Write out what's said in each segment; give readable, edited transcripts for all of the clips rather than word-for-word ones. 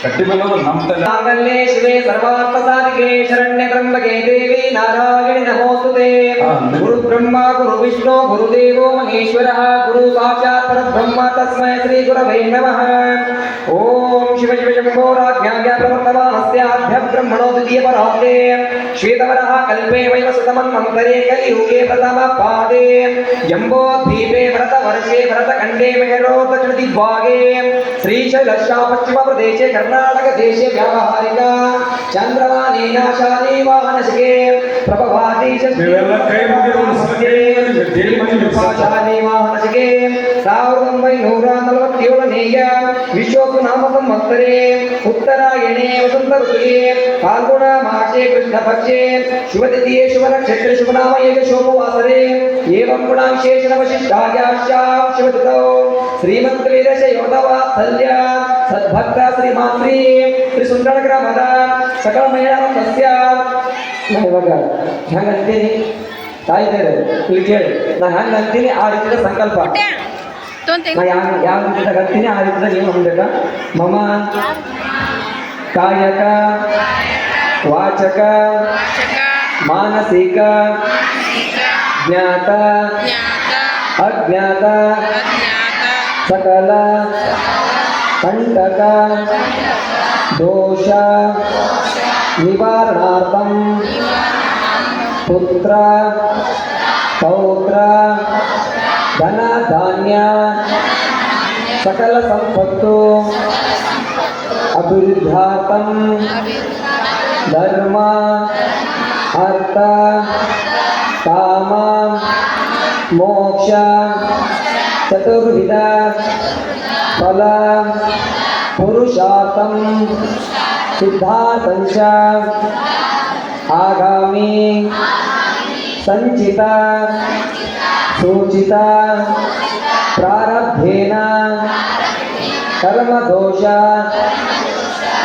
ಕಟ್ಟಿ ಮೇಲೆ ನಮ್ಮ ಮಾಂಗಲ್ಯೇ ಶಿವೆ ಸರ್ವಾರ್ಥ ಸಾಧಿಕೆ ಶರಣ್ಯ ತ್ರ್ಯಂಬಕೆ ದೇವಿ ನಾರಾಯಣಿ ನಮೋಸ್ತುತೆ. ಗುರು ಬ್ರಹ್ಮ ಗುರು ವಿಷ್ಣು ಗುರುದೇವೋ ಮಹೇಶ್ವರಃ ಗುರು ಸಾಕ್ಷಾತ್ ಪರಬ್ರಹ್ಮ ತಸ್ಮೈ ಶ್ರೀ ಗುರವೇ ನಮಃ. ಓಂ ಶಿವ ಶಿವ ಶಂಭೋ ರಾಜ್ಞಾಜ್ಞಾ ಪ್ರವರ್ತಮಾನಸ್ಯಾಭ್ಯ ಬ್ರಹ್ಮಣೋ ದ್ವಿತೀಯ ಪರಾಬ್ಧೆ ಶ್ವೇತವರಃ ಕಲ್ಪೇ ವೈವಸ್ವತಮನ್ವಂತರೆ ಕಲಿಯುಗೆ ಪ್ರಥಮ ಪಾದೆ ಜಂಬೋದ್ವೀಪೆ ಭರತ ವರ್ಷೆ ಭರತ ಖಂಡೇ ಮೆಹರೋದಕ್ಷಿಣ ದಿಗ್ಭಾಗೆ ಶ್ರೀಶೈಲಶ್ಚ ಪಶ್ಚಿಮ ಪ್ರದೇಶೆ ಕರ್ನಾಟಕ ದೇಶೆ ವ್ಯಾವಹಾರಿಕ ಚಂದ್ರವಾನೇನ ಶಾಲಿ ವಾಹನಶಿಕೆ ಪ್ರಭವಾದಿ ಶಾಲಿ ವಾಹನಶಿಕೆ 1947ನೇಯ ವಿಶ್ವೋತ್ಸವ ನಾಮ ಸಂವತ್ಸರೆ ಉತ್ತರಾಯಣೆ ವಸಂತ ಋತುಗೆ ಫಾಲ್ಗುಣ ಮಾಸೆ ಕೃಷ್ಣ ಪಕ್ಷೆ ಶುಭತಿಥಿಯೇ ಶುಭ ನಕ್ಷತ್ರ ಶುಭನಾಮ ಏಕ ಶೋಭವಾಸರೆ ಏವಂ ಗುಣ ವಿಶೇಷಣ ವಶಿಷ್ಠಾಯಾಶ್ಯಾಂ ಶಿವತಿಥೌ ಶ್ರೀಮಂತ ವೀರಶ ಯೋಧವಾತ್ಸಲ್ಯ ಸದ್ಭಕ್ತ ಶ್ರೀ ಸುಂದರ ಗ್ರಾಮದ ಸಕಲ ಮಹಿಳಾ ಸಸ್ಯ. ನಾನು ಇವಾಗ ಹೆಂಗ ಅಂತೀನಿ ತಾಯಿದ್ದಾರೆ ಇಲ್ಲಿ ಕೇಳಿ, ನಾನು ಹೆಂಗ ಅಂತೀನಿ ಆ ರೀತಿಯ ಸಂಕಲ್ಪ ನಾ ಯಾವ ರೀತಿಯಾಗ ಅಂತೀನಿ ಆ ರೀತಿಯಾಗ ನೀವು ಅನ್ಬೇಕ. ಮಮ ಕಾಯಕ ವಾಚಕ ಮಾನಸಿಕ ಜ್ಞಾತ ಅಜ್ಞಾತ ಸಕಲ ಕಂಟಕ ದೋಷ ನಿವಾರಣಾರ್ಥಂ ಪುತ್ರ ಪೌತ್ರ ಧನ ಧಾನ್ಯ ಸಕಲ ಸಂಪತ್ತು ಅಭಿವೃದ್ಧಾರ್ಥಂ ಧರ್ಮ ಅರ್ಥ ಕಾಮ ಮೋಕ್ಷ ಚತುರ್ವಿಧ ಫಲ ಪುರುಷಾರ್ಥಂ ಸಿದ್ಧಾರ್ಥಂಚ ಆಗಾಮಿ ಸಂಚಿತ ಸೂಚಿತ ಪ್ರಾರಬ್ಧೇನ ಕರ್ಮದೋಷ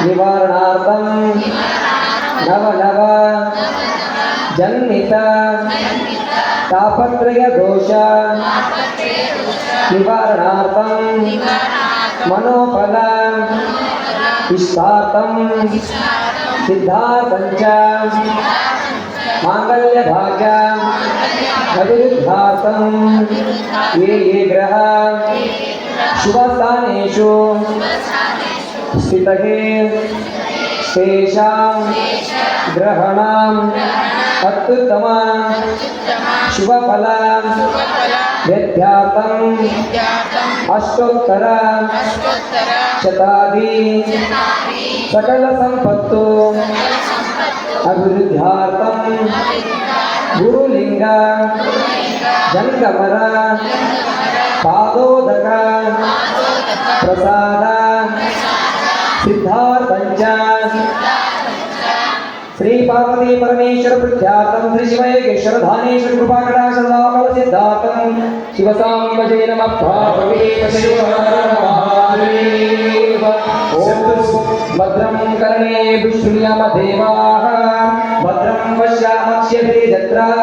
ನಿವಾರಣಾರ್ಥಂ ನವ ಜನ್ಮಿತ ತಾಪತ್ರಯ ದೋಷ ನಿವಾರಣಾರ್ಥಂ ಮನೋಫಲ ಇಷ್ಟಾರ್ಥಂ ಸಿದ್ಧಾರ್ಥಂಚ ಮಾಂಗಲ್ಯ ಭಾಗ್ಯ ಅಭಿವೃದ್ಧಾರ್ಥಂ ಯೇ ಗ್ರಹ ಶುಭಸ್ಥಾನೇಷು ಸ್ಥಿತಃ ತೇಷಾಂ ಗ್ರಹಣಂ ಅತ್ಯುತ್ತಮ ಶುಭಫಲ ಯಥಾರ್ಥಂ ಅಷ್ಟೋತ್ತರ ಶತಾಧಿ ಸಕಲ ಸಂಪತ್ತು ಅಭಿವೃದ್ಧಾರ್ಥಂ ಗುರುಲಿಂಗ ಜಂಗಮರ ಪಾದೋದಕ ಪ್ರಸಾದ ಸಿದ್ಧಾರ್ಥಂಚ ಶ್ರೀ ಪಾರ್ವತಿ ಪರಮೇಶ್ವರ ಪ್ರಖ್ಯಾತಂ ಶ್ರೀ ಶಿವಯೋಗೇಶ್ವರ ಧಾನೇಶ್ವರ ಕೃಪಾಕಟಾಕ್ಷ ಸಿದ್ಧಾರ್ಥಂ ಶಿವಸಾಂಬಜೇ ನಮಃ ಪಾರ್ವತಿ ಭದ್ರಂ ಕರ್ಣೇ ವಿಷ್ಣುಯಾಮ ದೇವಾಃ ಭದ್ರಂ ಪಶ್ಯಾಮಕ್ಷ್ಯಭಿರ್ಜತ್ರಾಃ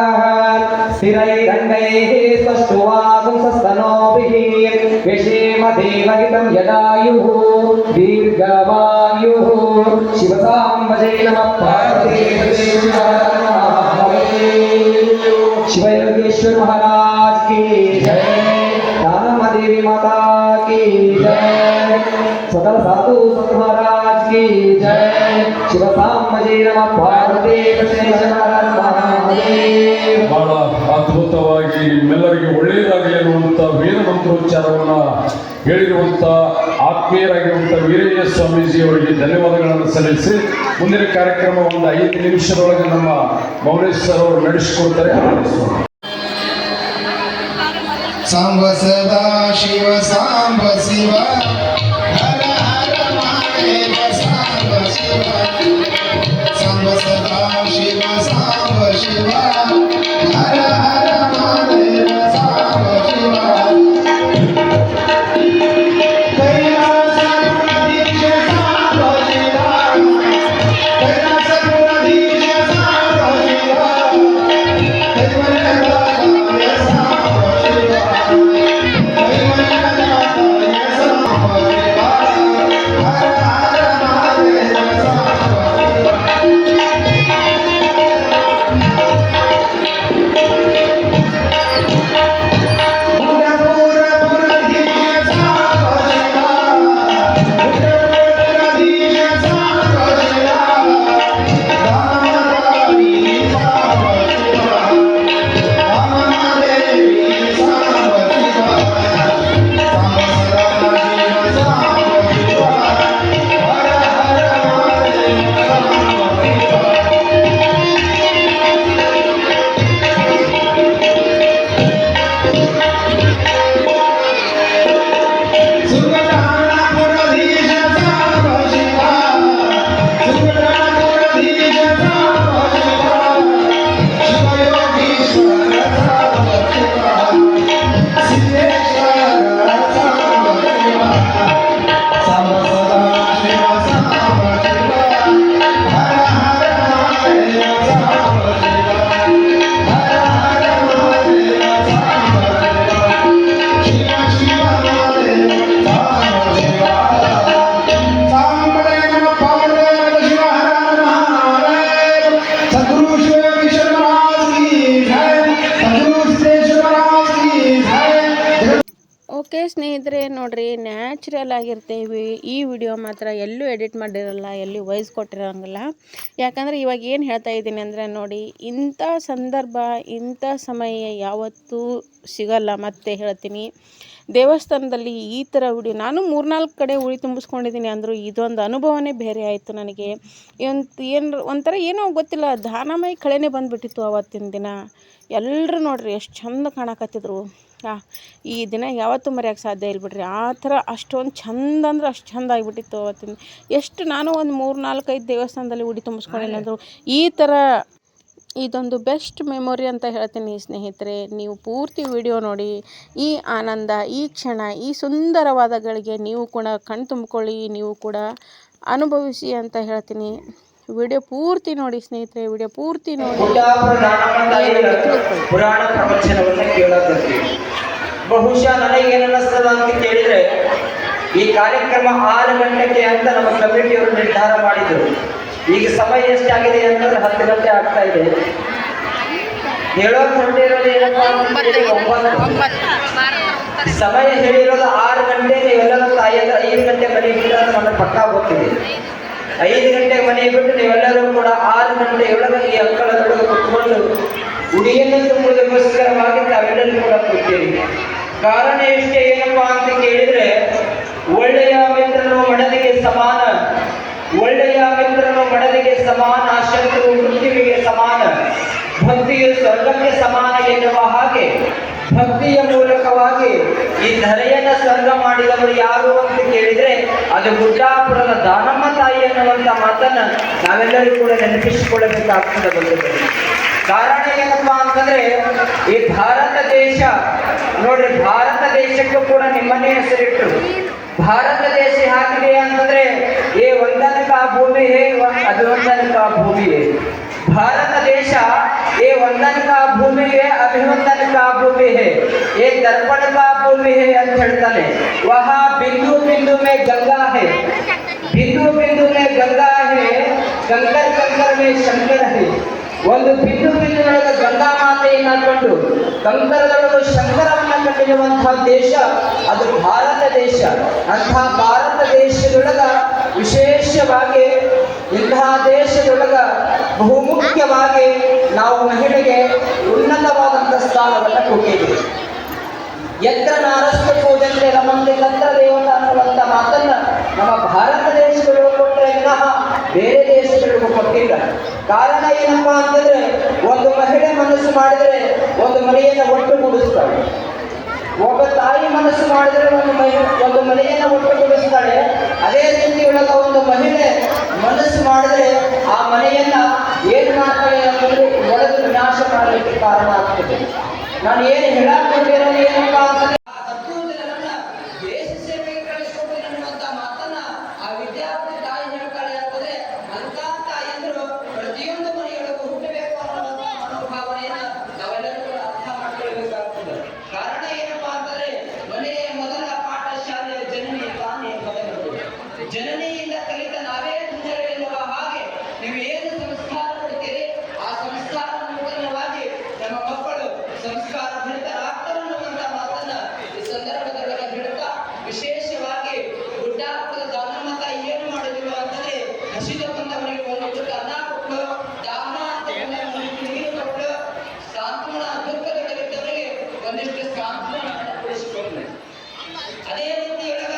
ಸ್ಥಿರೈರಂಗೈಃ ಸ್ಪಷ್ಟುವಾಗುಂಸಸ್ತನೋಭಿಃ ಯಶೇಮ ದೇವಹಿತಂ ಯದಾಯುಃ ದೀರ್ಘವಾಯುಃ ಶಿವಸಾಂಬಜೇ ನಮಃ ಪಾರ್ವತಿ शिवयोगेश्वर महाराज की जय, दानम्मा देवी माता की जय, सकल साधु संत महाराज की जय, शिवसांबजै नमः पार्वती ಬಹಳ ಅದ್ಭುತವಾಗಿ ನಿಮ್ಮೆಲ್ಲರಿಗೆ ಒಳ್ಳೆಯದಾಗಲಿ ಅನ್ನುವಂಥ ವೇದ ಮಂತ್ರೋಚ್ಚಾರವನ್ನು ಹೇಳಿರುವಂಥ ಆತ್ಮೀಯರಾಗಿರುವಂಥ ವೀರಯ್ಯ ಸ್ವಾಮೀಜಿ ಅವರಿಗೆ ಧನ್ಯವಾದಗಳನ್ನು ಸಲ್ಲಿಸಿ ಮುಂದಿನ ಕಾರ್ಯಕ್ರಮ ಒಂದು 5 ನಿಮಿಷದೊಳಗೆ ನಮ್ಮ ಮೌನೇಶ್ ಸರ್ ಅವರು ನಡೆಸಿಕೊಡ್ತಾರೆ. ಸಾಂಬ ಸದಾ ಶಿವ ಸಾಂಬ ಶಿವ ಹರ ಹರ ಮಹಾದೇವ ಸಾಂಬ ಶಿವ ಸಾಂಬ ಸದಾ ಶಿವ ಸಾಂಬ ಶಿವ ಹರ ಹರ ಮಹಾದೇವ ಸಾಂಬ ಶಿವ ಓಕೆ ಸ್ನೇಹಿತರೆ, ನೋಡ್ರಿ ನ್ಯಾಚುರಲ್ ಆಗಿರ್ತೇವೆ. ಈ ವಿಡಿಯೋ ಮಾತ್ರ ಎಲ್ಲೂ ಎಡಿಟ್ ಮಾಡಿರಲ್ಲ, ಎಲ್ಲಿ ವಾಯ್ಸ್ ಕೊಟ್ಟಿರೋಂಗಿಲ್ಲ. ಯಾಕಂದರೆ ಇವಾಗ ಏನು ಹೇಳ್ತಾ ಇದ್ದೀನಿ ಅಂದರೆ, ನೋಡಿ, ಇಂಥ ಸಂದರ್ಭ ಇಂಥ ಸಮಯ ಯಾವತ್ತೂ ಸಿಗಲ್ಲ. ಮತ್ತೆ ಹೇಳ್ತೀನಿ, ದೇವಸ್ಥಾನದಲ್ಲಿ ಈ ಥರ ವಿಡಿಯೋ ನಾನು 3-4 ಕಡೆ ಉಳಿ ತುಂಬಿಸ್ಕೊಂಡಿದ್ದೀನಿ. ಅಂದರೂ ಇದೊಂದು ಅನುಭವನೇ ಬೇರೆ ಆಯಿತು ನನಗೆ. ಒಂಥರ ಏನೋ ಗೊತ್ತಿಲ್ಲ, ದಾನಮಯ ಕಳೆನೇ ಬಂದುಬಿಟ್ಟಿತ್ತು ಆವತ್ತಿನ ದಿನ. ಎಲ್ಲರೂ ನೋಡ್ರಿ ಎಷ್ಟು ಚಂದ ಕಾಣಕತ್ತಿದ್ರು. ಈ ದಿನ ಯಾವತ್ತೂ ಮರೆಯೋಕ್ಕೆ ಸಾಧ್ಯ ಇಲ್ಲ ಬಿಡ್ರಿ. ಆ ಥರ ಅಷ್ಟೊಂದು ಚಂದ ಅಂದ್ರೆ ಅಷ್ಟು ಚಂದ ಆಗಿಬಿಟ್ಟಿತ್ತು ಅವತ್ತಿನ. ಎಷ್ಟು ನಾನು ಒಂದು 3-4-5 ದೇವಸ್ಥಾನದಲ್ಲಿ ಉಡಿ ತುಂಬಿಸ್ಕೊಂಡಿಲ್ಲ ಅಂದರು ಈ ಥರ ಇದೊಂದು ಬೆಸ್ಟ್ ಮೆಮೊರಿ ಅಂತ ಹೇಳ್ತೀನಿ ಸ್ನೇಹಿತರೆ. ನೀವು ಪೂರ್ತಿ ವಿಡಿಯೋ ನೋಡಿ, ಈ ಆನಂದ, ಈ ಕ್ಷಣ, ಈ ಸುಂದರವಾದಗಳಿಗೆ ನೀವು ಕೂಡ ಕಣ್ಣು ತುಂಬಿಕೊಳ್ಳಿ, ನೀವು ಕೂಡ ಅನುಭವಿಸಿ ಅಂತ ಹೇಳ್ತೀನಿ. ವಿಡಿಯೋ ಪೂರ್ತಿ ನೋಡಿ ಸ್ನೇಹಿತರೆ, ವಿಡಿಯೋ ಪೂರ್ತಿ ನೋಡಿ. ಪುರಾಣ ಪ್ರವಚನವನ್ನು ಕೇಳೋದಿರ್ತೀವಿ. ಬಹುಶಃ ನನಗೇನು ಅನ್ನಿಸ್ತದ ಅಂತ ಕೇಳಿದ್ರೆ, ಈ ಕಾರ್ಯಕ್ರಮ 6 ಗಂಟೆಗೆ ಅಂತ ನಮ್ಮ ಕಮಿಟಿಯವರು ನಿರ್ಧಾರ ಮಾಡಿದರು. ಈಗ ಸಮಯ ಎಷ್ಟಾಗಿದೆ ಅಂತಂದ್ರೆ 10 ಗಂಟೆ ಆಗ್ತಾ ಇದೆ. ಹೇಳೋದು ಹೊರಟಿರೋದು ಏನಪ್ಪಾ ಅಂತಂದ್ರೆ 9. ಸಮಯ ಹೇಳಿರೋದು 6 ಗಂಟೆ. ನೀವೆಲ್ಲರೂ ತಾಯಿಯಂದ್ರೆ 5 ಗಂಟೆ ಮನೆಗೆ ಬಿಟ್ಟರೆ ಅಂತ ನಮಗೆ ಪಕ್ಕಾ ಗೊತ್ತಿದೆ. 5 ಗಂಟೆಗೆ ಮನೆಗೆ ಬಿಟ್ಟು ನೀವೆಲ್ಲರೂ ಕೂಡ 6 ಗಂಟೆಯೊಳಗೆ ಈ ಅಂಕಣದೊಳಗೆ ಕುತ್ಕೊಂಡು ಉಡಿಯನ್ನು ತುಂಬುವುದಕ್ಕೋಸ್ಕರವಾಗಿ ತಾವೆಲ್ಲರೂ ಕೂಡ ಕೂತೀರಿ. ಕಾರಣ ಇಷ್ಟೇ, ಏನಪ್ಪಾ ಅಂತ ಕೇಳಿದ್ರೆ, ಒಳ್ಳೆಯ ಮಿತ್ರನು ಮಡದಿಗೆ ಸಮಾನ, ಒಳ್ಳೆಯ ಮಿತ್ರನು ಮಡದಿಗೆ ಸಮಾನ, ಶತ್ರು ಮೃತ್ಯುವಿಗೆ ಸಮಾನ, ಭಕ್ತಿಯು ಸ್ವರ್ಗಕ್ಕೆ ಸಮಾನ ಎನ್ನುವ ಹಾಗೆ ಭಕ್ತಿಯ ಮೂಲಕವಾಗಿ ಈ ಧರೆಯನ್ನು ಸ್ವರ್ಗ ಮಾಡಿದವರು ಯಾರು ಅಂತ ಕೇಳಿದ್ರೆ ಅದು ಗುಡ್ಡಾಪುರದ ದಾನಮ್ಮ ತಾಯಿ ಅನ್ನುವಂಥ ಮಾತನ್ನ ನಾವೆಲ್ಲರೂ ಕೂಡ ನೆನಪಿಸಿಕೊಳ್ಳಬೇಕಾಗ್ತದೆ ಬಂದಿದೆ. ಕಾರಣ ಏನಪ್ಪಾ ಅಂತಂದ್ರೆ, ಈ ಭಾರತ ದೇಶ ನೋಡ್ರಿ, ಭಾರತ ದೇಶಕ್ಕೂ ಕೂಡ ನಿಮ್ಮನ್ನೇ ಹೆಸರಿಟ್ಟರು. ಭಾರತ ದೇಶ ಹಾಕಿದೆ ಅಂತಂದ್ರೆ ಏ ವಂದನ ಕಾ ಭೂಮಿ ಹೇ, ಅಭಿವಂದನ ಕಾ ಭೂಮಿ ಹೇ. भारत देश ये वंदन का भूमि है, अभिवंदन का भूमि है, ये दर्पण का भूमि है ಅಂತ ಹೇಳ್ತಾನೆ. वहाँ बिंदु बिंदु में गंगा है, बिंदु बिंदु में गंगा है, कंकर कंकर में शंकर है. ಒಂದು ಬಿಂದು ಬಿಂದುವೊಳಗೆ ಗಂಗಾ ಮಾತೆಯನ್ನು ಕಂಡು ಕಂಕರದೊಳಗೆ ಶಂಕರವನ್ನ ಕಂಡಿರುವಂತಹ ದೇಶ ಅದು ಭಾರತ ದೇಶ. ಅಂತಹ ಭಾರತ ದೇಶದೊಳಗ ವಿಶೇಷವಾಗಿ ಇಂತಹ ದೇಶದೊಳಗ ಬಹುಮುಖ್ಯವಾಗಿ ನಾವು ಮಹಿಳೆಗೆ ಉನ್ನತವಾದಂಥ ಸ್ಥಾನವನ್ನು ಕೊಟ್ಟಿದ್ದೀವಿ. ಯತ್ರ ನಾರಸ್ತು ಪೂಜಂತೆ ರಮಂತೆ ತತ್ರ ದೇವತಾ ಅನ್ನುವಂಥ ಮಾತನ್ನ ನಮ್ಮ ಭಾರತ ದೇಶದೊಳಗೆ ಕೊಟ್ಟರೆ ವಿನಃ ಬೇರೆ ದೇಶಗಳಿಗೂ ಕೊಟ್ಟಿಲ್ಲ. ಕಾರಣ ಏನಪ್ಪಾ ಅಂತಂದ್ರೆ, ಒಂದು ಮಹಿಳೆ ಮನಸ್ಸು ಮಾಡಿದ್ರೆ ಒಂದು ಮನೆಯನ್ನು ಒಟ್ಟುಗೂಡಿಸ್ತಾಳೆ. ಒಬ್ಬ ತಾಯಿ ಮನಸ್ಸು ಮಾಡಿದ್ರೆ ಒಂದು ಮನೆಯನ್ನು ಒಟ್ಟುಗೂಡಿಸ್ತಾಳೆ. ಅದೇ ರೀತಿ ಒಳಗ ಒಂದು ಮಹಿಳೆ ಮನಸ್ಸು ಮಾಡಿದ್ರೆ ಆ ಮನೆಯನ್ನ ಏನು ಮಾಡ್ತಾಳೆ ಅಂತಂದ್ರೆ ಒಳಗೆ ವಿನಾಶ ಮಾಡಲಿಕ್ಕೆ ಕಾರಣ ಆಗ್ತದೆ. ನಾನು ಏನು ಹೇಳಾಕೊಂಡಿರೋದು ಏನಪ್ಪಾ ಅಂತಂದ್ರೆ, ದೇಶ ಸೇವೆಗೆ ಕಳಿಸ್ಕೊಡ್ತೀನಿ ಅನ್ನುವಂತ ಮಾತನ್ನ ಆ ವಿದ್ಯಾರ್ಥಿ ತಾಯಿ ಹೇಳ್ತಾಳೆ ಅಂತಂದ್ರೆ, ಅಂತ ತಾಯಿಯಂದ್ರು ಪ್ರತಿಯೊಂದು ಮನೆಯೊಳಗೂ ಹುಟ್ಟಬೇಕು ಅನ್ನುವಂತ ಮನೋಭಾವನೆಯನ್ನ ನಾವೆಲ್ಲರೂ ಕೂಡ ಅರ್ಥ ಮಾಡ್ಕೊಳ್ಬೇಕಾಗ್ತದೆ. ಕಾರಣ ಏನಪ್ಪಾ ಅಂತಂದ್ರೆ, ಮನೆಯ ಮೊದಲ ಪಾಠಶಾಲೆಯ ಜನನಿ ತಾನೇ ಮೊದಲದು. ಜನನಿಯಿಂದ ಕಲಿತ ನಾವೇ ಧನ್ಯರು ಎನ್ನುವ ಹಾಗೆ ನೀವು ಏನು ಸಂಸ್ಕಾರ ಕೊಡ್ತೀರಿ ಆ ಸಂಸ್ಕಾರ ಮೂಲಕವಾಗಿ ನಮ್ಮ ಮಕ್ಕಳು ಸಂಸ್ಕಾರ ಭರಿತರಾಗ್ತಾರೆ ಅನ್ನುವಂಥ ಮಾತನ್ನ ಈ ಸಂದರ್ಭದೊಳಗೆ ಹೇಳ್ತಾ, ವಿಶೇಷವಾಗಿ ಗುಡ್ಡಾಪುರದ ದಾನಮ್ಮ ತಾಯಿ ಏನು ಮಾಡಿದ್ರು ಅಂತಂದ್ರೆ, ಹಸಿದ ಬಂದವರಿಗೆ ಒಂದಿಷ್ಟು ಅನ್ನ ಕೊಟ್ಟು, ದಾನ ಅಂತ ಒಂದಿಷ್ಟು ನೀರು ಕೊಟ್ಟು, ಸಾಂತ್ವನ ದುಃಖದಲ್ಲಿದ್ದವರಿಗೆ ಒಂದಿಷ್ಟು ಸಾಂತ್ವನ ಕೊಡಿಸಿಕೊಂಡ್ರು. ಅದೇ ರೀತಿ ಒಳಗ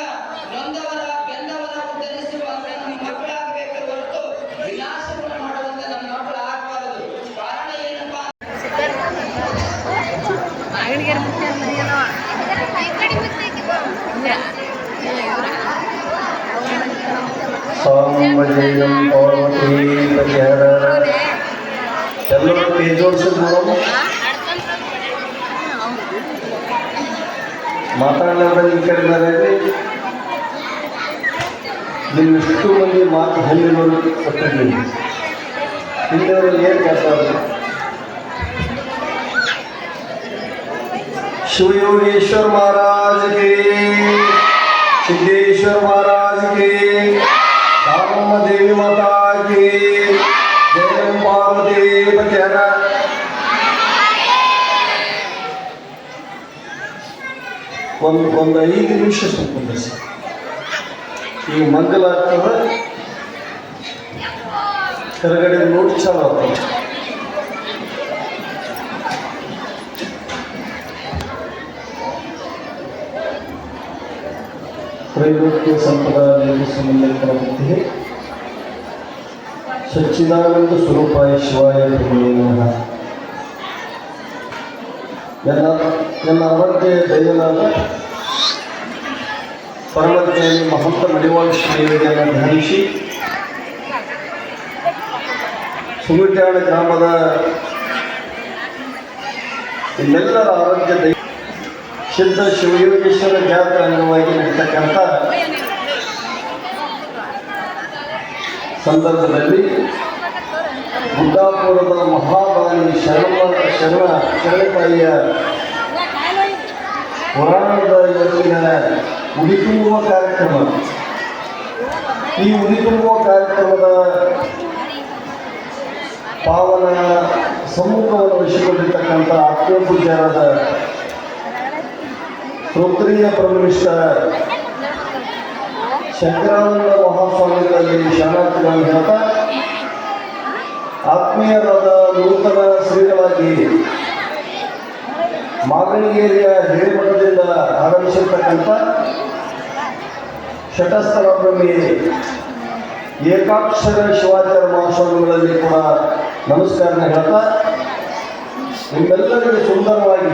ನೊಂದವರ ಬೆಂದವರ ಉದ್ಧರಿಸುವಂತ ನಮ್ಮ ಮಕ್ಕಳಾಗಬೇಕು ಹೊರತು ವಿನಾಶವನ್ನು ಮಾಡುವಂತ ನಮ್ಮ ಮಕ್ಕಳು ಆಗಬಾರದು. ಕಾರಣ ಏನಪ್ಪಾ, ಸಾಂಬಜಯಂ ಪಾರ್ವತಿ ಪರಿಹರ. ಎಲ್ಲರೂ ಕೈ ಜೋಡಿಸಿ ನೋಡೋಣ. ಮಾತಾಡಲಾರ್ದ ಈ ಕಡೆ ನೀವು ಎಷ್ಟು ಮಂದಿ ಮಾತು ಹಳ್ಳಿನವರು ಕೊಟ್ಟಿದ್ದೀವಿ. ಹಿಂದೆಯವರು ಏನು ಕೇಳ್ತಾರೆ? शिवयोगेश्वर महाराज के, सिद्धेश्वर महाराज के, दानम्म देवी माता के, जय पार्वती पतिहर. ಒಂದು 5 ನಿಮಿಷ ಕುಂದ್ರಿಸಿ. ಈಗ ಮಂಗಲ ಆಗ್ತದೆ, ಕೆಳಗಡೆ ನೋಡಿ ಚಾಲು ಆಗ್ತದೆ. ತ್ರೈಲೋಕ್ಯ ಸಂಪ್ರದಾಯ ಸಂಬಂಧಿಸಿದ ಸಚ್ಚಿದಾನಂದ ಸ್ವರೂಪಾಯ ಶಿವಾಯ ನಮಃ. ನನ್ನ ಅವರಿಗೆ ದೈವನಾದ ಪರಮಜ್ಞಾನಿ ಮಹಂತ ಮಡಿವಾಳ ಶ್ರೀಯನ್ನು ಧ್ಯಾನಿಸಿ ಸುಮಿಟ್ಯಾಳ ಗ್ರಾಮದ ಎಲ್ಲರ ಆರೋಗ್ಯ ದೈವ ಸಿದ್ಧ ಶಿವಯೋಗೇಶ್ವರ ಜಾತ್ರೆ ಅಂಗವಾಗಿ ನಡೀತಕ್ಕಂಥ ಸಂದರ್ಭದಲ್ಲಿ ಗುಡ್ಡಾಪುರದ ಮಹಾಬಾಲಿ ಶರಣತಾಯಿಯ ಪುರಾಣದ ಇವತ್ತಿನ ಉಡಿ ತುಂಬುವ ಕಾರ್ಯಕ್ರಮ. ಈ ಉಡಿ ತುಂಬುವ ಕಾರ್ಯಕ್ರಮದ ಪಾವನ ಸಮ್ಮುಖವನ್ನು ವಹಿಸಿಕೊಂಡಿರ್ತಕ್ಕಂಥ ಆತ್ಮೀಯ ಪೂಜ್ಯರಾದ ಶ್ರೋತ್ರಿಯ ಬ್ರಹ್ಮನಿಷ್ಠ ಶಂಕರಾನಂದ ಮಹಾಸ್ವಾಮಿಗಳಲ್ಲಿ ಶರಣಾರ್ಥಿಗಳನ್ನು ಹೇಳ್ತಾ, ಆತ್ಮೀಯರಾದ ನೂತನ ಶ್ರೀಗಳಾಗಿ ಮಾಗಣಿಗೇರಿಯ ಹಿರೇಮಠದಿಂದ ಆಗಮಿಸಿರ್ತಕ್ಕಂಥ ಶಟಸ್ಥಲ ಬ್ರಹ್ಮಿ ಏಕಾಕ್ಷರ ಶಿವಾಚಾರ್ಯ ಮಹಾಸ್ವಾಮಿಗಳಲ್ಲಿ ಕೂಡ ನಮಸ್ಕಾರ ಹೇಳ್ತಾ, ನಿಮ್ಮೆಲ್ಲರಿಗೂ ಸುಂದರವಾಗಿ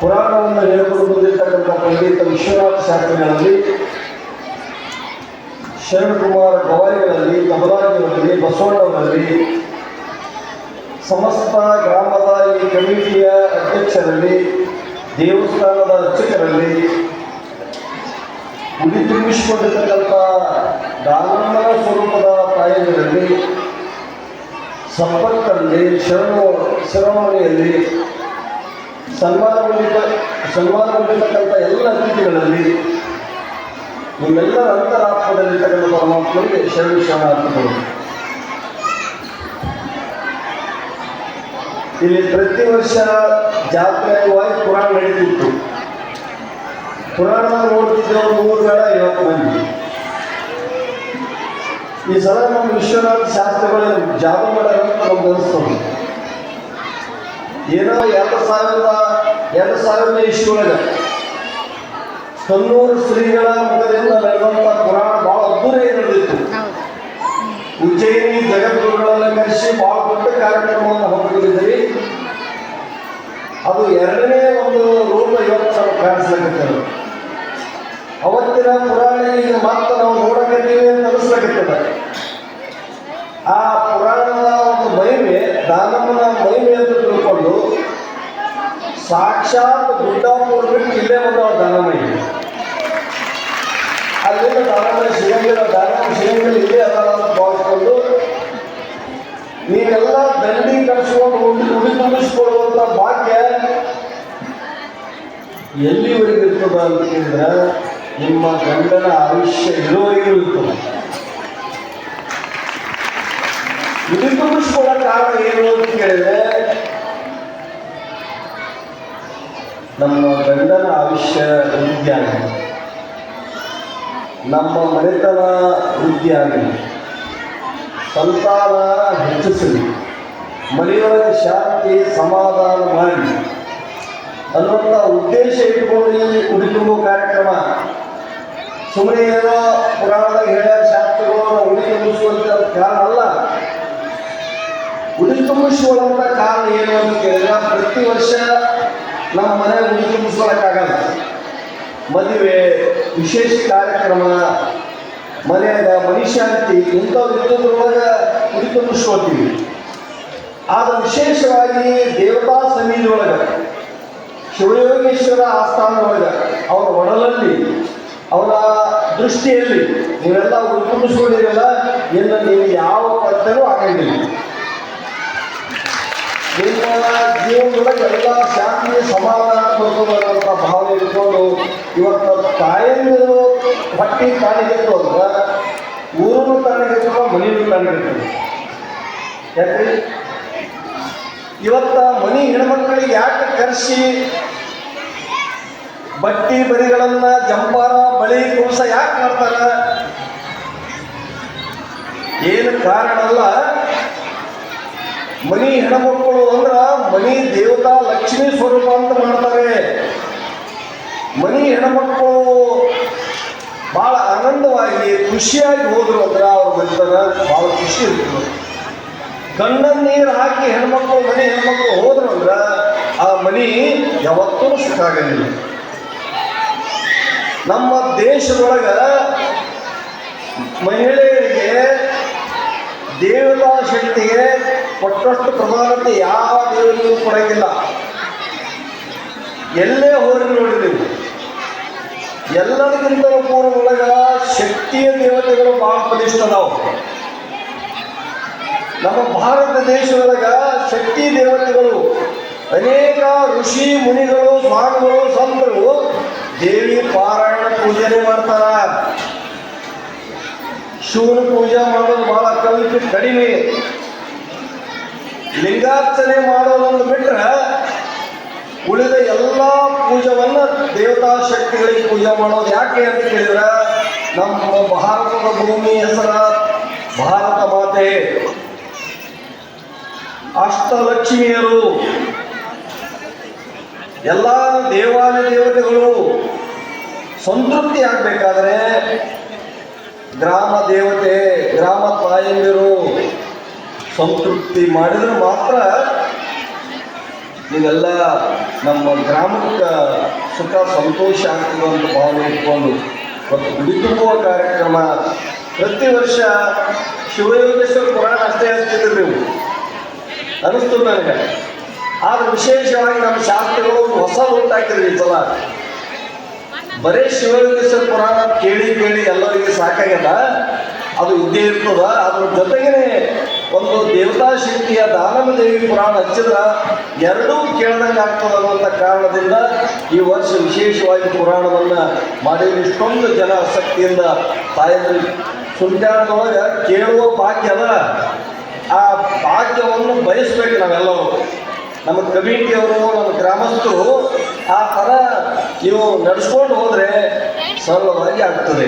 ಪುರಾಣವನ್ನು ಹೇಳಿಕೊಂಡು ಬಂದಿರತಕ್ಕಂಥ ಪಂಡಿತ ವಿಶ್ವನಾಥ ಶಾಸ್ತ್ರಿಗಳಲ್ಲಿ, ಶರಣಕುಮಾರ ಗವಾಯಿಗಳಲ್ಲಿ, ಕಬಲಾಜಿಯವರಲ್ಲಿ, ಬಸವಣ್ಣವರಲ್ಲಿ, ಸಮಸ್ತ ಗ್ರಾಮದ ಈ ಕಮಿಟಿಯ ಅಧ್ಯಕ್ಷರಲ್ಲಿ, ದೇವಸ್ಥಾನದ ಅರ್ಚಕರಲ್ಲಿ, ಉಡಿ ತುಂಬಿಸಿಕೊಂಡಿರ್ತಕ್ಕಂಥ ದಾನಮ್ಮನ ಸ್ವರೂಪದ ತಾಯಿಗಳಲ್ಲಿ, ಸಂಪರ್ಕದಲ್ಲಿ, ಶರವಣಿಯಲ್ಲಿ ಸನ್ಮಾನಗೊಂಡಿರ್ತಕ್ಕಂಥ ಎಲ್ಲ ಅತಿಥಿಗಳಲ್ಲಿ, ನಿಮ್ಮೆಲ್ಲರ ಅಂತರಾತ್ಮದಲ್ಲಿರ್ತಕ್ಕಂಥ ಪರಮಾತ್ಮನಿಗೆ ಶರಣಾರ್ಥಿಗಳು. ಇಲ್ಲಿ ಪ್ರತಿ ವರ್ಷ ಜಾತ್ರೆಯಾಗಿ ಪುರಾಣ ನಡೀತಿತ್ತು. ಪುರಾಣ ನೋಡ್ತಿದ್ದವರು 3 ಬೇಡ 50 ಮಂದಿ. ಈ ಸಲ ನಮ್ಮ ವಿಶ್ವನಾಥ ಶಾಸ್ತ್ರಿಗಳು ಜಾಗ ಮಾಡೋದಂತ ನಮ್ಗೆ ಅನಿಸ್ತದೆ. ಏನೋ 2000 ಇಷ್ಟೊಳಗೆ ಕನ್ನೂರು ಶ್ರೀಗಳ ಮುಖದಿಂದ ನಡೆದಂಥ ಪುರಾಣ ಭಾಳ ಅದ್ದೂರಿ ನಡೆದಿತ್ತು. ಉಜ್ಜಯಿನಿ ಜಗದ್ಗುರುಗಳೆಲ್ಲ ಕರೆಸಿ ಭಾಳ ದೊಡ್ಡ ಕಾರ್ಯಕ್ರಮವನ್ನು ಹಮ್ಮಿಕೊಂಡಿದ್ದೀವಿ. ಅದು 2ನೇ ಒಂದು ರೂಪ ಇವತ್ತು ನಾವು ಕಾಣಿಸ್ಲಾಕತ್ತೇವೆ. ಅವತ್ತಿನ ಪುರಾಣ ಈಗ ಮತ್ತೆ ನಾವು ನೋಡಕತ್ತೀವಿ ಅಂತ ಅನಿಸ್ಲಾಕತ್ತದ. ಆ ಪುರಾಣದ ಒಂದು ಮಹಿಮೆ, ದಾನಮ್ಮನ ಮಹಿಮೆ ಅಂತ ತಿಳ್ಕೊಂಡು ಸಾಕ್ಷಾತ್ ಗುಡ್ಡಾಪುರ ಬಿಟ್ಟು ಇಲ್ಲೇ ಬಂದವ ದಾನಮಯ್ಯ. ಅಲ್ಲಿಂದ ದಾನಮಯ್ಯ ಸಿಗಂಗಿಲ್ಲ, ದಾನಮ್ಮ ಸಿಗಂಗಿಲ್ಲ, ಇಲ್ಲೇ ಅದಲ್ಲ ಅಂತ ಭಾವಿಸ್ಕೊಂಡು ನೀವೆಲ್ಲ ದಂಡಿ ಕಳಿಸ್ಕೊಂಡು ಉಡಿ ತುಂಬಿಸ್ಕೊಳ್ಳುವಂಥ ಭಾಗ್ಯ ಎಲ್ಲಿವರೆಗೆ ಇರ್ತದ ಅಂತ ಕೇಳಿದ್ರೆ ನಿಮ್ಮ ಗಂಡನ ಆಯುಷ್ಯ ಇರುವವರೆಗೂ ಇರ್ತದೆ. ಉಡಿ ತುಂಬಿಸ್ಕೊಳ್ಳೋ ಕಾರಣ ಏನು ಅಂತ ಕೇಳಿದ್ರೆ ನಮ್ಮ ಗಂಡನ ಆಯುಷ್ಯ ವೃದ್ಧಿಯಾಗಲಿ, ನಮ್ಮ ಮನೆತನ ವೃದ್ಧಿಯಾಗಲಿ, ಸಂತಾನ ಹೆಚ್ಚಿಸಲಿ, ಮನೆಯೊಳಗೆ ಶಾಂತಿ ಸಮಾಧಾನ ಮಾಡಿ ಅನ್ನುವಂಥ ಉದ್ದೇಶ ಇಟ್ಕೊಂಡು ಈ ಉಡಿ ತುಂಬುವ ಕಾರ್ಯಕ್ರಮ. ಸುಮ್ಮನೆ ಏನೋ ಪುರಾಣದಾಗ ಹೇಳ್ಯಾರ ಶಾಸ್ತ್ರಗಳು ಉಡಿ ತುಂಬಿಸುವಂಥ ಕಾರಣ ಅಲ್ಲ. ಉಡಿ ತುಂಬಿಸುವಂಥ ಕಾರಣ ಏನು ಅಂತ ಕೇಳಿದ್ರೆ ಪ್ರತಿ ವರ್ಷ ನಮ್ಮ ಮನೆ ಉಡಿ ತುಂಬಿಸ್ಕೊಳ್ಳೋಕ್ಕಾಗಲ್ಲ. ಮದುವೆ, ವಿಶೇಷ ಕಾರ್ಯಕ್ರಮ, ಮನೆಯಾಗ ಮನುಷ್ಯಾಂತಿ ಇಂಥವ್ರು ಇದ್ದದ್ರೊಳಗೆ ಉಡಿ ತುಂಬಿಸ್ಕೊಳ್ತೀವಿ. ಆದ ವಿಶೇಷವಾಗಿ ದೇವತಾ ಸನ್ನಿಧಿಯೊಳಗೆ ಶಿವಯೋಗೇಶ್ವರ ಆಸ್ಥಾನದೊಳಗೆ ಅವರ ಒಡಲಲ್ಲಿ ಅವರ ದೃಷ್ಟಿಯಲ್ಲಿ ನೀವೆಲ್ಲ ಉಡಿ ತುಂಬಿಸ್ಕೊಂಡಿರಲ್ಲ, ಇನ್ನು ನೀವು ಯಾವ ಕರ್ತನೂ ಆಗಂಗಿಲ್ಲ. ನಿಮ್ಮ ಜೀವನದೊಳಗೆ ಎಲ್ಲ ಶಾಂತಿ ಸಮಾಧಾನ ಕೊಡ್ಕೋಬೇಕಂತ ಭಾವನೆ ಇಟ್ಕೊಂಡು ಇವತ್ತು ತಾಯಂದಿರು ಹೊಟ್ಟೆ ಕಾಣಿಗಿತ್ತು ಅಂದ್ರೆ ಊರನ್ನು ಕಾಣಿಗಿರ್ತದ, ಮನೆಯೂ ಕಾಣಿಗಿರ್ತದೆ. ಯಾಕ್ರಿ ಇವತ್ತ ಮನೆ ಹೆಣ್ಮಕ್ಳಿಗೆ ಯಾಕೆ ಕರೆಸಿ ಬಟ್ಟಿ ಬರಿಗಳನ್ನ ಜಂಪಾರ ಬಳಿ ಕುಂಸ ಯಾಕೆ ಮಾಡ್ತಾರ? ಏನು ಕಾರಣ ಅಲ್ಲ. ಮನಿ ಹೆಣ್ಮಕ್ಕಳು ಅಂದ್ರ ಮನಿ ದೇವತಾ ಲಕ್ಷ್ಮೀ ಸ್ವರೂಪ ಅಂತ ಮಾಡ್ತಾರೆ. ಮನಿ ಹೆಣ್ಮಕ್ಕಳು ಬಹಳ ಆನಂದವಾಗಿ ಖುಷಿಯಾಗಿ ಹೋದ್ರು ಅಂದ್ರೆ ಅವ್ರ ಮನೆತನ ಬಹಳ ಖುಷಿ ಇರ್ತದೆ. ಕಣ್ಣನ್ನ ನೀರು ಹಾಕಿ ಮನೆ ಹೆಣ್ಮಕ್ಳು ಹೋದ್ರು ಅಂದ್ರೆ ಆ ಮನಿ ಯಾವತ್ತೂ ಸುಖ ಆಗಲಿಲ್ಲ. ನಮ್ಮ ದೇಶದೊಳಗ ಮಹಿಳೆಯರಿಗೆ ದೇವತಾ ಶಕ್ತಿಗೆ ಕೊಟ್ಟಷ್ಟು ಪ್ರಧಾನತೆ ಯಾವ ದೇವರಿಗೂ ಕೊಡಂಗಿಲ್ಲ. ಎಲ್ಲೇ ಹೋಗಿ ನೋಡಿ ನೀವು, ಎಲ್ಲದಕ್ಕಿಂತಲೂ ಪೂರ್ವದೊಳಗ ಶಕ್ತಿಯ ದೇವತೆಗಳು ಬಹಳ ಬಲಿಷ್ಠ ನಾವು. ನಮ್ಮ ಭಾರತ ದೇಶದೊಳಗ ಶಕ್ತಿ ದೇವತೆಗಳು ಅನೇಕ ಋಷಿ ಮುನಿಗಳು ಸ್ವಾಮಿಗಳು ಸಂತರು ದೇವಿ ಪಾರಾಯಣ ಪೂಜನೆ ಮಾಡ್ತಾರ. ಶಿವನ ಪೂಜೆ ಮಾಡೋದು ಬಹಳ ಕಡಿಮೆ. ಲಿಂಗಾರ್ಚನೆ ಮಾಡೋದನ್ನು ಬಿಟ್ರೆ ಉಳಿದ ಎಲ್ಲ ಪೂಜವನ್ನ ದೇವತಾ ಶಕ್ತಿಗಳಿಗೆ ಪೂಜೆ ಮಾಡೋದು ಯಾಕೆ ಅಂತ ಕೇಳಿದ್ರೆ, ನಮ್ಮ ಭಾರತದ ಭೂಮಿ ಹೆಸರ ಭಾರತ ಮಾತೆ, ಅಷ್ಟಲಕ್ಷ್ಮಿಯರು, ಎಲ್ಲ ದೇವಾಲಯ ದೇವತೆಗಳು ಸಂತೃಪ್ತಿ ಆಗ್ಬೇಕಾದ್ರೆ ಗ್ರಾಮ ದೇವತೆ, ಗ್ರಾಮ ತಾಯಂದಿರು ಸಂತೃಪ್ತಿ ಮಾಡಿದ್ರೆ ಮಾತ್ರ ಇದೆಲ್ಲ ನಮ್ಮ ಗ್ರಾಮಕ್ಕೆ ಸುಖ ಸಂತೋಷ ಆಗ್ತದೆ ಅಂತ ಭಾವನೆ ಇಟ್ಕೊಂಡು ಮತ್ತು ಗುಡಿ ತುಂಬುವ ಕಾರ್ಯಕ್ರಮ ಪ್ರತಿ ವರ್ಷ ಶಿವಯೋಗೇಶ್ವರ ಪುರಾಣ ಅಷ್ಟೇ ಹಚ್ತಿದ್ರು ನೀವು ಅನಿಸ್ತು ನನಗೆ. ಆದ್ರೆ ವಿಶೇಷವಾಗಿ ನಮ್ಮ ಶಾಸ್ತ್ರಗಳು ಹೊಸ ಉಂಟಾಕಿದ್ರಿ ಈ ಸಲ. ಬರೀ ಶಿವಯೋಗೇಶ್ವರ ಪುರಾಣ ಕೇಳಿ ಎಲ್ಲರಿಗೆ ಸಾಕಾಗ್ಯದ, ಅದು ಇದ್ದೇ ಇರ್ತದ. ಅದ್ರ ಜೊತೆಗೇ ಒಂದು ದೇವತಾ ಶಕ್ತಿಯ ದಾನವ ದೇವಿ ಪುರಾಣ ಹಚ್ಚಿದ್ರ ಎರಡೂ ಕೇಳ್ದಂಗೆ ಆಗ್ತದ ಅನ್ನುವಂಥ ಕಾರಣದಿಂದ ಈ ವರ್ಷ ವಿಶೇಷವಾಗಿ ಪುರಾಣವನ್ನ ಮಾಡಿ ಇಷ್ಟೊಂದು ಜನ ಆಸಕ್ತಿಯಿಂದ ತಾಯಂದ್ರಿ ಸುಂಟ್ಯಾಣದೊಳಗೆ ಕೇಳುವ ಭಾಗ್ಯದ ಆ ಭಾಗ್ಯವನ್ನು ಬಯಸ್ಬೇಕು ನಾವೆಲ್ಲರೂ. ನಮ್ಮ ಕಮಿಟಿಯವರು, ನಮ್ಮ ಗ್ರಾಮಸ್ಥರು ಆ ಥರ ನೀವು ನಡೆಸ್ಕೊಂಡು ಹೋದರೆ ಸರಳವಾಗಿ ಆಗ್ತದೆ.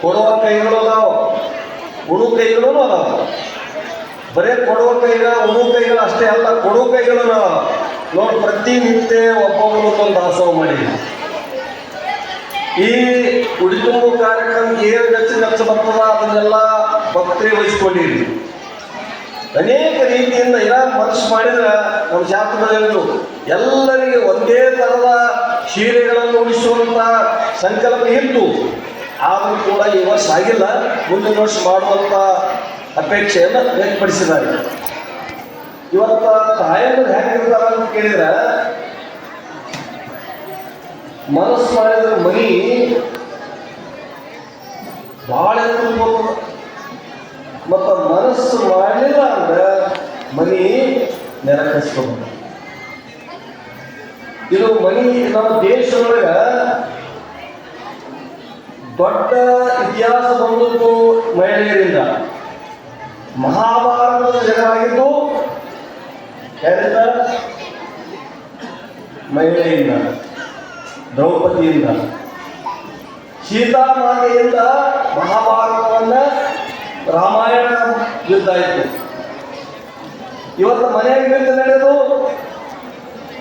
ಕೊಡುವ ಕೈಗಳು ಅದಾವ, ಉಣು ಕೈಗಳೂ ಅದಾವ. ಬರೇ ಕೊಡುವ ಕೈಗಳು ಉಣು ಕೈಗಳು ಅಷ್ಟೇ ಅಲ್ಲ, ಕೊಡುವ ಕೈಗಳು ನೋಡಿ ಪ್ರತಿನಿತ್ಯ ಒಬ್ಬೊಬ್ಬರು ಒಂದು ದಾಸೋಹ ಮಾಡಿ ಈ ಉಡಿ ತುಂಬು ಕಾರ್ಯಕ್ರಮಕ್ಕೆ ಏನು ಖರ್ಚು ಬರ್ತದ ಅದನ್ನೆಲ್ಲ ಭಕ್ತರೇ ವಹಿಸ್ಕೊಂಡಿರಿ. ಅನೇಕ ರೀತಿಯಿಂದ ಮನಸ್ಸು ಮಾಡಿದ್ರೆ ನಮ್ಮ ಶಾಸ್ತ್ರದಲ್ಲಿ ಎಲ್ಲರಿಗೆ ಒಂದೇ ಥರದ ಸೀರೆಗಳನ್ನು ಉಡಿಸುವಂಥ ಸಂಕಲ್ಪ ಇತ್ತು. ಆದರೂ ಕೂಡ ಈ ವರ್ಷ ಆಗಿಲ್ಲ, ಮುಂದಿನ ವರ್ಷ ಮಾಡುವಂಥ ಅಪೇಕ್ಷೆಯನ್ನು ವ್ಯಕ್ತಪಡಿಸಿದ್ದಾರೆ. ಇವತ್ತ ತಾಯಂದ್ರು ಹೇಗಿರ್ತಾರ ಅಂತ ಕೇಳಿದ್ರೆ, ಮನಸ್ಸು ಮಾಡಿದ್ರೆ ಮನಿ ಭಾಳ ಎತ್ತಿರ್ಬೋದು, ಮತ್ತು ಮನಸ್ಸು ಮಾಡಲಿಲ್ಲ ಅಂದ್ರೆ ಮನಿ ನೆನಪಿಸ್ಕೋಬಹುದು. ಇದು ಮನಿ ನಮ್ಮ ದೇಶದೊಳಗ ದೊಡ್ಡ ಇತಿಹಾಸ ಬಂದದ್ದು ಮಹಿಳೆಯರಿಂದ. ಮಹಾಭಾರತದ ಜಗಳ ಆಗಿದ್ದು ಯಾರಿಂದ? ಮಹಿಳೆಯಿಂದ, ದ್ರೌಪದಿಯಿಂದ. ಸೀತಾಮಾತೆಯಿಂದ ಮಹಾಭಾರತವನ್ನ ರಾಮಾಯಣ ಯುದ್ಧ ಆಯಿತು. ಇವತ್ತು ಮನೆಯಾಗ ಯುದ್ಧ ನಡೆಯೋದು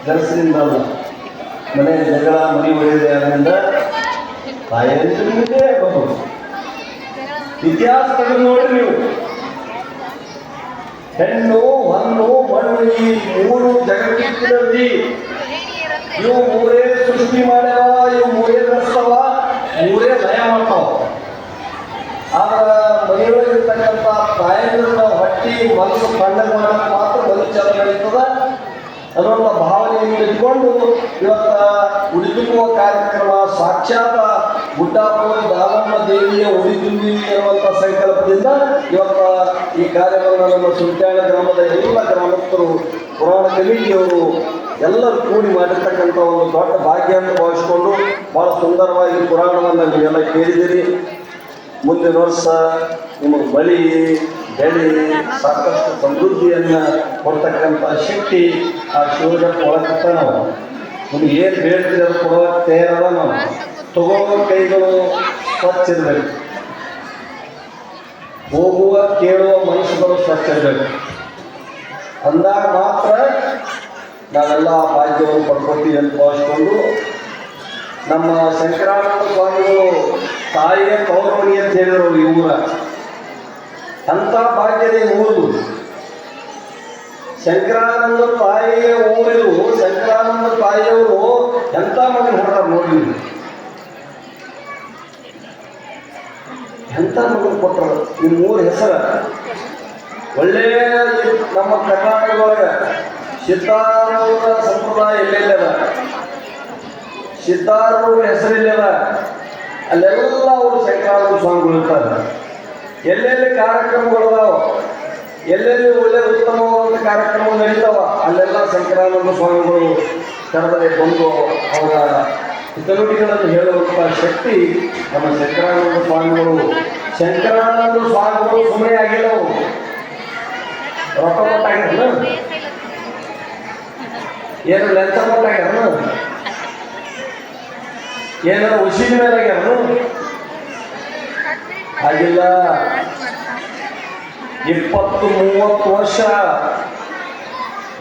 ಗನಸಿನಿಂದ ಅಲ್ಲ, ಮನೆಯ ಜಗಳ ಮನೆ ಒಡೆಯದೆ ಅದರಿಂದ ತಾಯಿಯೇ ಬಹುದು. ಇತಿಹಾಸ ತೆಗೆದು ನೋಡ್ರಿ ನೀವು, ಹೆಣ್ಣು ಹೊನ್ನು ಮಣ್ಣು ಈ ಮೂರು ಜಗತ್ತಿನಲ್ಲಿ ಇವು ಮೂರೇ ಸೃಷ್ಟಿ ಮಾಡ್ಯಾವ, ಇವು ಮೂರೇ ನಡೆಸ್ತಾವ, ಮೂರೇ ಲಯ ಮಾಡ್ತಾವ. ಆದ್ರೆ ಮನೆಯೊಳಗಿರ್ತಕ್ಕಂಥ ತಾಯಂದ್ರೆ ನಾವು ಹೊಟ್ಟಿ ಮನಸ್ಸು ಕಣ್ಣಲ್ಲಿ ಮಾಡೋಕೆ ಮಾತ್ರ ಬದುಚಾರ ನಡೀತದ ಅನ್ನುವಂಥ ಭಾವನೆಯನ್ನು ಇಟ್ಕೊಂಡು ಇವತ್ತ ಉಡಿದುಂಬುವ ಕಾರ್ಯಕ್ರಮ ಸಾಕ್ಷಾತ್ ಗುಡ್ಡಾಪುರ ದಾನಮ್ಮ ದೇವಿಯ ಉಡಿದುಂಬಿ ಎನ್ನುವಂಥ ಸಂಕಲ್ಪದಿಂದ ಇವತ್ತ ಈ ಕಾರ್ಯವನ್ನು ನಮ್ಮ ಸುಂಟ್ಯಾಣ ಗ್ರಾಮದ ಎಲ್ಲ ಗ್ರಾಮಸ್ಥರು, ಪುರಾಣ ಕಮಿಟಿಯವರು ಎಲ್ಲರೂ ಕೂಡಿ ಮಾಡಿರ್ತಕ್ಕಂಥ ಒಂದು ದೊಡ್ಡ ಭಾಗ್ಯ ಅಂತ ಭಾವಿಸಿಕೊಂಡು ಭಾಳ ಸುಂದರವಾಗಿ ಪುರಾಣವನ್ನು ನೀವೆಲ್ಲ ಕೇಳಿದಿರಿ. ಮುಂದಿನ ವರ್ಷ ನಿಮಗೆ ಬಳಿ ಬೆಳೆ ಸಾಕಷ್ಟು ಸಮೃದ್ಧಿಯನ್ನು ಕೊಡ್ತಕ್ಕಂಥ ಶಕ್ತಿ ಆ ಶಿವಜಪ್ಪ ಒಳಗತ್ತ ನಾವು ನಿಮ್ಗೆ ಏನು ಬೇಡ್ತೀರಿ ಅದು ಕೊಡುವ ತಯಾರದ ನಾವು ತಗೊಳ್ಳೋ ಕೈಗಳು ಸ್ವಚ್ಛ ಇರಬೇಕು, ಹೋಗುವ ಕೇಳುವ ಮನಸ್ಸುಗಳು ಸ್ವಚ್ಛ ಇರಬೇಕು. ಅಂದಾಗ ಮಾತ್ರ ನಾವೆಲ್ಲ ಭಾಗ್ಯವನ್ನು ಪಡ್ಕೊತೀವಿ ಅಂತ ಭಾವಿಸ್ಕೊಂಡು ನಮ್ಮ ಶಂಕರಾನಂದ ಸ್ವಾಮಿಗಳು ತಾಯಿಯ ಕೌರವಣಿ ಅಂತ ಹೇಳಿದರು ಈ ಊರ. ಅಂಥ ಭಾಗ್ಯದ ಊರು ಶಂಕರಾನಂದ ತಾಯಿಯ ಊರಿದು. ಶಂಕರಾನಂದ ತಾಯಿಯವರು ಎಂಥ ಮಗನ ಹೊರಟಾರ ನೋಡಿ, ಎಂಥ ಮಗನ ಕೊಟ್ಟರು. ನಿಮ್ಮ ಊರ ಹೆಸರು ಒಳ್ಳೆಯ ನಮ್ಮ ಕರ್ನಾಟಕದೊಳಗೆ ಸಿದ್ಧಾರೂಢ ಸಂಪ್ರದಾಯ ಎಲ್ಲೆಲ್ಲದ, ಸಿದ್ಧಾರೂಢ ಹೆಸರಿಲ್ಲದ ಅಲ್ಲೆಲ್ಲ ಅವರು ಶಂಕರಾನಂದ ಸ್ವಾಮಿಗಳು ಇರ್ತಾರೆ. ಎಲ್ಲೆಲ್ಲಿ ಕಾರ್ಯಕ್ರಮಗಳದಾವ, ಎಲ್ಲೆಲ್ಲಿ ಒಳ್ಳೆಯ ಉತ್ತಮವಾದ ಕಾರ್ಯಕ್ರಮ ನಡೀತಾವ, ಅಲ್ಲೆಲ್ಲ ಶಂಕರಾನಂದ ಸ್ವಾಮಿಗಳು ಕರೆದರೆ ಬಂದು ಅವರ ಹಿತನುಡಿಗಳನ್ನು ಹೇಳುವಂಥ ಶಕ್ತಿ ನಮ್ಮ ಶಂಕರಾನಂದ ಸ್ವಾಮಿಗಳು. ಶಂಕರಾನಂದ ಸ್ವಾಮಿಗಳು ಸುಮ್ಮನೆ ಆಗಿಲ್ಲ, ಅವರು ರೊಕ್ಕ ಕೊಟ್ಟಾಗ್ಯಾರ, ಏನು ಲೆಂಚ ಕೊಟ್ಟಾಗ್ಯಾರ, ಏನಾರ ಉಸಿನ ಮೇಲೆ ಆಗ್ಯಾರ, ಆಗಿಲ್ಲ. 20-30 ವರ್ಷ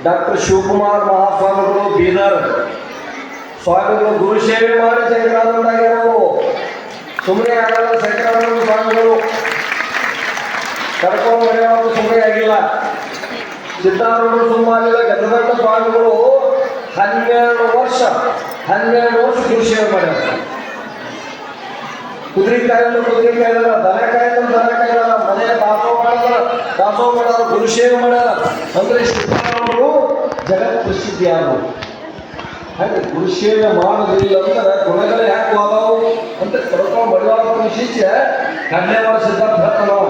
ಡಾಕ್ಟರ್ ಶಿವಕುಮಾರ್ ಮಹಾಸ್ವಾಮಿಗಳು ಬೀದರ್ ಸ್ವಾಮಿಗಳು ಗುರು ಸೇವೆ ಮಾಡಿ ಶಂಕರಾನಂದ ಆಗ್ಯಾರು. ಸುಮ್ಮನೆ ಆಗಲ್ಲ ಶಂಕರಾನಂದ ಸ್ವಾಮಿಗಳು, ಕರ್ಕೊಂಡು ಮನೆಯವರು ಸುಮ್ಮನೆ ಆಗಿಲ್ಲ. ಸಿದ್ಧಾರೂಢರು ಸುಮ್ಮನಿಲ್ಲ. ಗದಗಂಡ ಸ್ವಾಮಿಗಳು 12 ವರ್ಷ ಗುರು ಸೇವೆ ಮಾಡ್ಯಾರ. ಕುದುರೆ ಕಾಯಲ್ಲ, ದನ ಕಾಯಲ್ಲ, ಮನೆ ದಾಸೋಹ ಮಾಡ್ಯಾರ, ಗುರು ಸೇವೆ ಮಾಡ್ಯಾರ. ಅಂದ್ರೆ ಸಿದ್ಧಾರೂಢರು ಜಗತ್ ಪ್ರಸಿದ್ಧಿ ಆದವು. ಹಾಗೆ ಗುರು ಸೇವೆ ಮಾಡೋದಿಲ್ಲ ಅಂದ್ರೆ ಗುಣಗಳು ಯಾಕೆ ಹೋದವು ಅಂತ ಕರ್ಕೊಂಡು ಬಡವಾದ ಶಿಷ್ಯ 12 ವರ್ಷ ಸಿದ್ಧಾರ್ಥ ನಾವು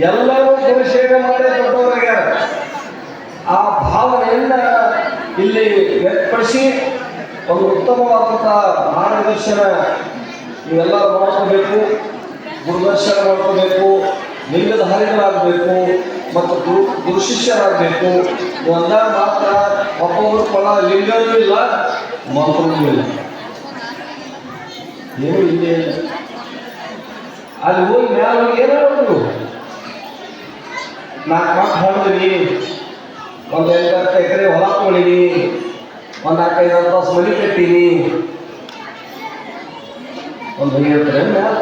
ಎಲ್ಲರೂ ಗುರು ಸೇವೆ ಮಾಡಿ ದೊಡ್ಡವರಾಗ್ಯಾರ. ಆ ಭಾವನೆಯನ್ನ ಇಲ್ಲಿ ವ್ಯಕ್ತಪಡಿಸಿ ಒಂದು ಉತ್ತಮವಾದಂಥ ಮಾರ್ಗದರ್ಶನ ನೀವೆಲ್ಲ ಮಾಡ್ಕೋಬೇಕು, ಗುರುದರ್ಶನ ಮಾಡ್ಕೋಬೇಕು, ಲಿಂಗಧಾರಿಗಳಾಗಬೇಕು ಮತ್ತು ಗುರು ಶಿಷ್ಯರಾಗಬೇಕು. ಒಂದಾಗ ಮಾತ್ರ ಒಬ್ಬೊಬ್ಬರು ಫಲ ಲಿಂಗನೂ ಇಲ್ಲ, ಮಂತ್ರನೂ ಇಲ್ಲ, ಏನು ಇಲ್ಲೇ ಇಲ್ಲ. ಅಲ್ಲಿ ಹೋಗಿ ಮ್ಯಾಲ ಏನೋ ಒಂದು 4 ಮಕ್ಕಳು ಹೊಡೆದಿನಿ, ಒಂದು 8-10 ಎಕರೆ ಹೊಲ ತೊಳಿನಿ, ಒಂದು 4-5 ತಾಸು ಮನೆ ಕಟ್ಟೀನಿ, ಒಂದು 5 ಎಕರೆ ಮ್ಯಾಲ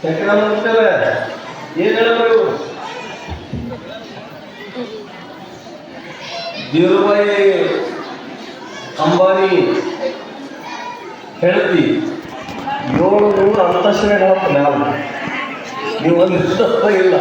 ಶಂಕರಾನಂದ ಏನು ಹೇಳಬೇಕು. ಧೀರುಭಾಯಿ ಅಂಬಾನಿ ಹೇಳ್ತಿ 700 ಅಂತಸ್ತಿನ ಮ್ಯಾಲ ನೀವು ಒಂದು ಇಲ್ಲ.